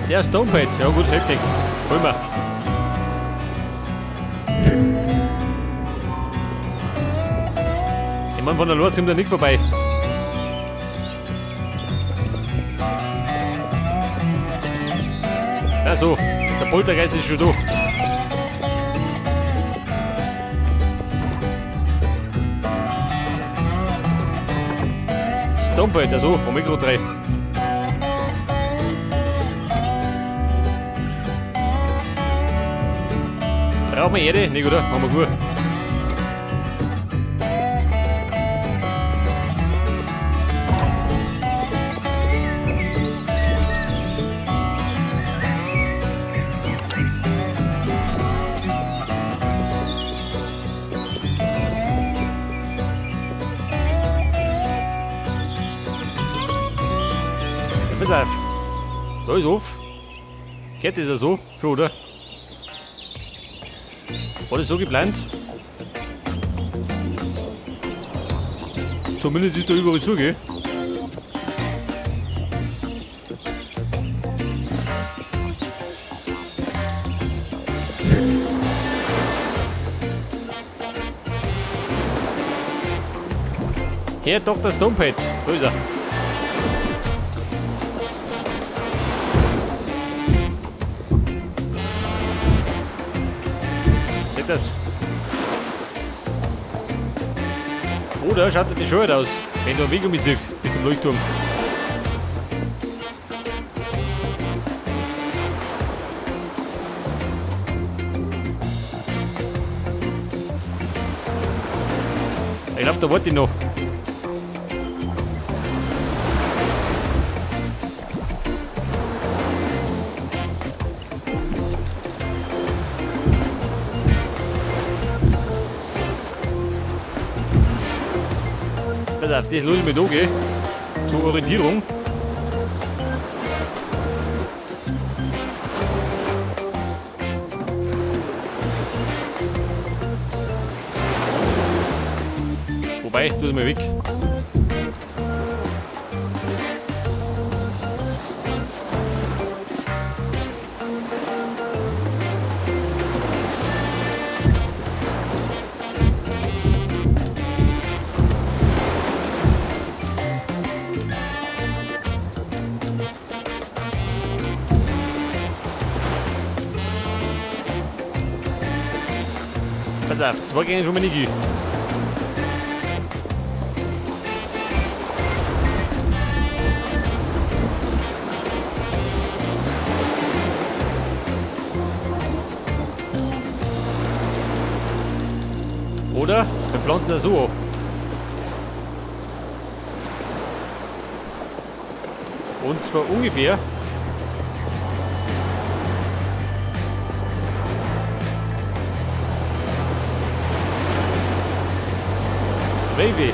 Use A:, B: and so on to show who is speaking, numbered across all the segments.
A: Der Stonepad. Ja gut, heftig. Hol mal. Ich meine, von der Lorz kommt da nicht vorbei. Ach so, der Poltergeist ist schon da. Stonepad, also Omega 3. Brauchen wir Erde? Nicht, oder? Machen wir gut. Pass auf. Da ist auf. Geht das ja so? Schon, oder? War das so geplant? Zumindest ist da überall zu, gell? Herr Dr. Stonepad, wo ist er? Seht das? Oder schaut das schon aus, wenn du einen Weg umziehst bis zum Leuchtturm. Ich glaube, da warte ich noch. Pass auf, das lasse ich mir da gehen. Zur Orientierung. Wobei, tu es mal weg. Pass auf, zwei gehen schon mal nicht gehen. Oder? Wir planten das so. Und zwar ungefähr. Baby.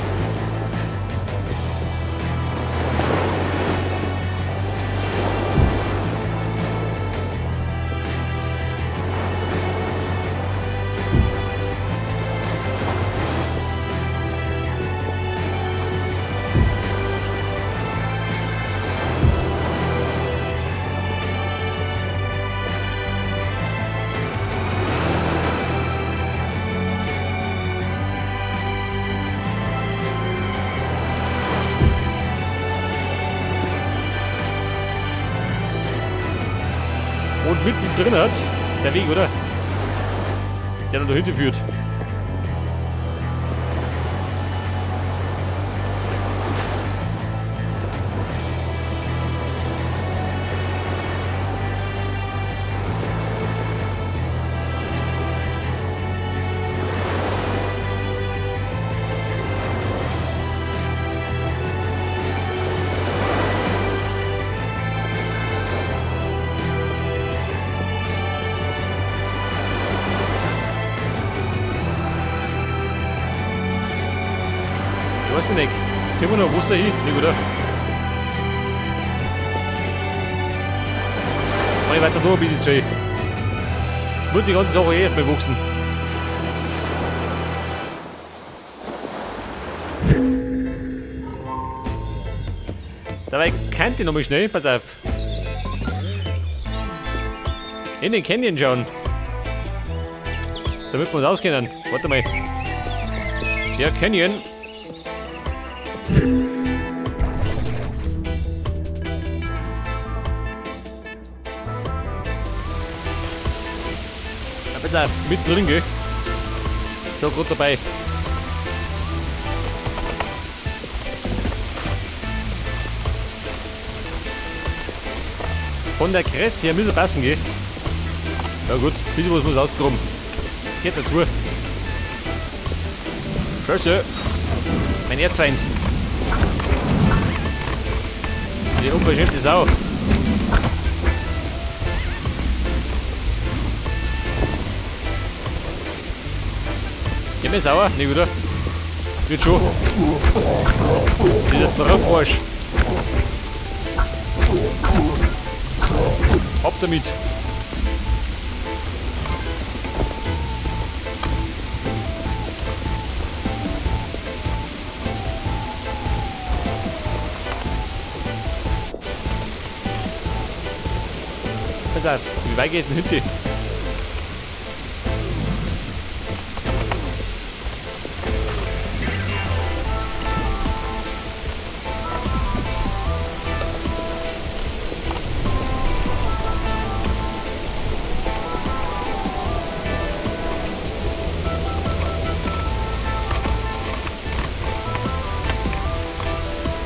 A: Und mittendrin hat der Weg, oder? Der noch dahinter führt. Ich weiß nicht, ziehen wir noch Wasser hin, nicht, oder? Mach ich weiter da ein bisschen zu. Muss die ganze Sache erst mal wachsen. Dabei könnte ich noch mal schnell, pass auf. In den Canyon schauen. Damit wir uns auskennen. Warte mal. Der Canyon. Ja, bitte, mit drin, gell? So gut dabei. Von der Kresse her müssen passen, gell? Ja gut, ein bisschen was muss ausgraben. Geht dazu. Scheiße. Mein Erzfeind. Die unverschämte Sau. Geh mir sauer? Nicht, oder? Wird schon. Dieser Trockarsch. Ab damit. Pass auf, wie weit geht denn Hütte?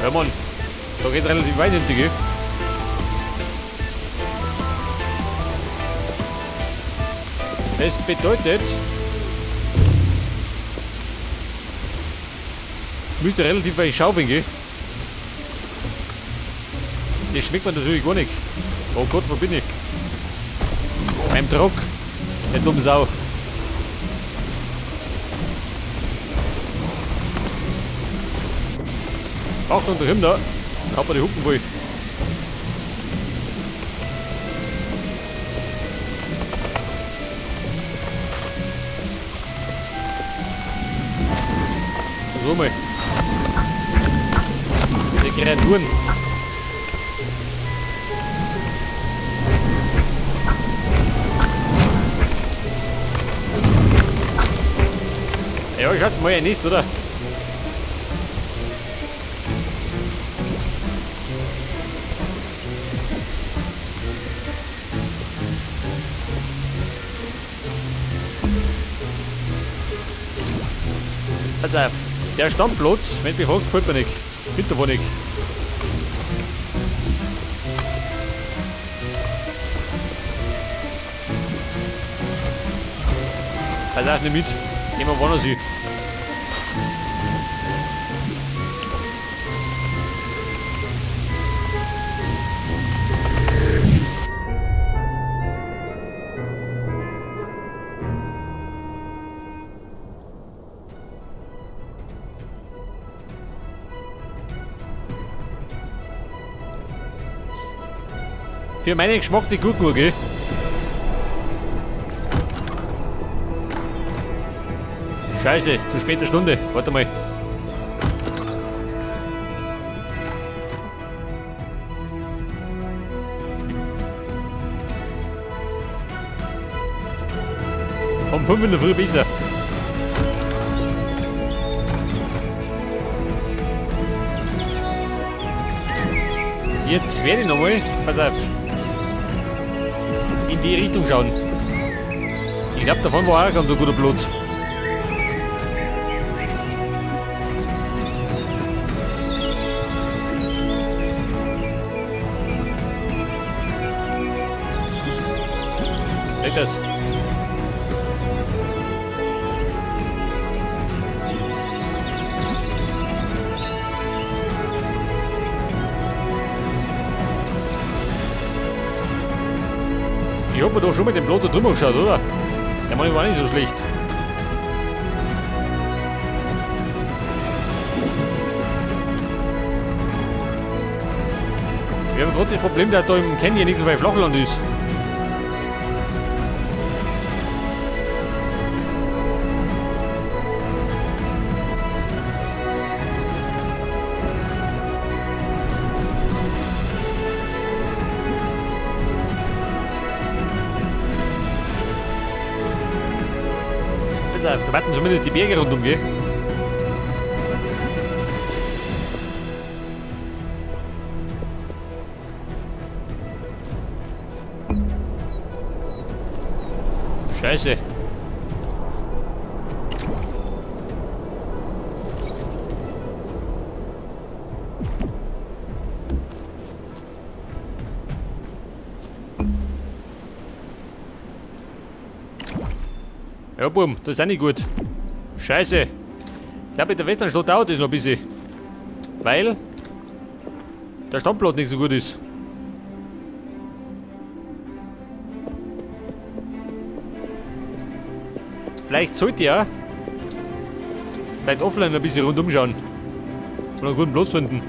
A: Ja Mann, da geht relativ weit hinter, gell? Das bedeutet, müsste relativ weit schaufeln, gell? Das schmeckt man natürlich gar nicht. Oh Gott, wo bin ich? Beim Druck. Der dumme Sau. Achtung, da hinten da. Da hat man die Hupen voll. So mal. Die Kreaturen. Ja, schaut's mal, ein Nest, oder? Pass auf, der Stammplatz, wenn mich fragt, gefällt mir nicht. Bitte wo nicht. Pass auf, nicht mit. Gehen wir woanders hin. Für meinen Geschmack die Gurke, gell? Scheiße, zu später Stunde. Warte mal. Um 5 in der Früh besser. Jetzt werde ich nochmal, pass auf, in die Richtung schauen. Ich glaube, davon war auch ganz ein guter Blut. Leg das. Ich hab mir doch schon mit dem Blut da drüber geschaut, oder? Der Mann war nicht so schlecht. Wir haben gerade das Problem, dass da im Canyon nicht so weit Flachland ist. auf, da warten zumindest die Berge rundum, gell? Scheiße. Ja, Bum, das ist auch nicht gut. Scheiße. Ich glaube, mit der Westernstadt dauert das noch ein bisschen. Weil der Standplatz nicht so gut ist. Vielleicht sollte ich ja vielleicht offline ein bisschen rundum schauen. Und einen guten Platz finden.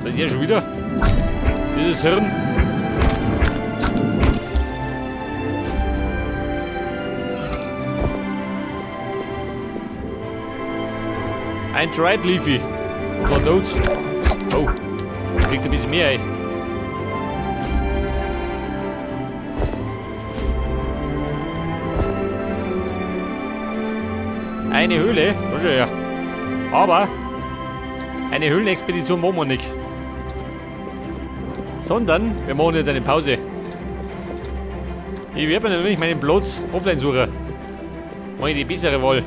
A: Das ist ja schon wieder dieses Hirn. Ein Tried Leafy. Oder Notes. Oh, kriegt ein bisschen mehr, ey. Eine Höhle, das ist ja. Aber eine Höhlenexpedition machen wir nicht. Sondern wir machen jetzt eine Pause. Ich werde mir nämlich meinen Platz offline suchen. Mache ich die bessere Wahl.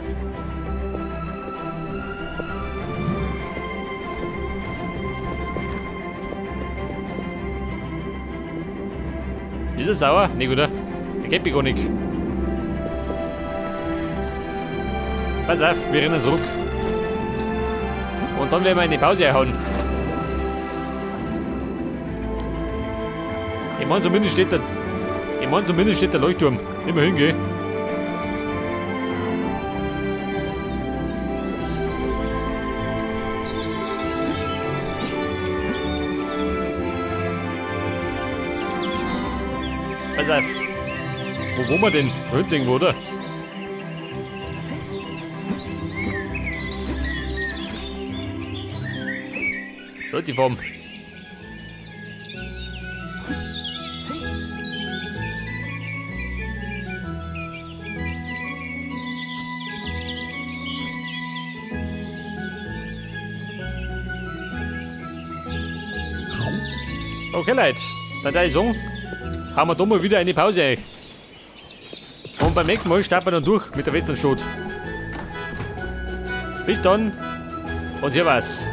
A: Ist er sauer? Nicht, oder? Der kennt mich gar nicht. Pass auf, wir rennen zurück. Und dann werden wir in die Pause einhauen. Ich meine, zumindest steht der Leuchtturm. Immerhin, gell? Pass auf. Wo wohnen wir denn? Da hinten irgendwo, oder? Da die Form. Okay, Leute. Dann würde ich sagen, haben wir da mal wieder eine Pause ein. Und beim nächsten Mal starten wir dann durch mit der Westernstadt. Bis dann und servus.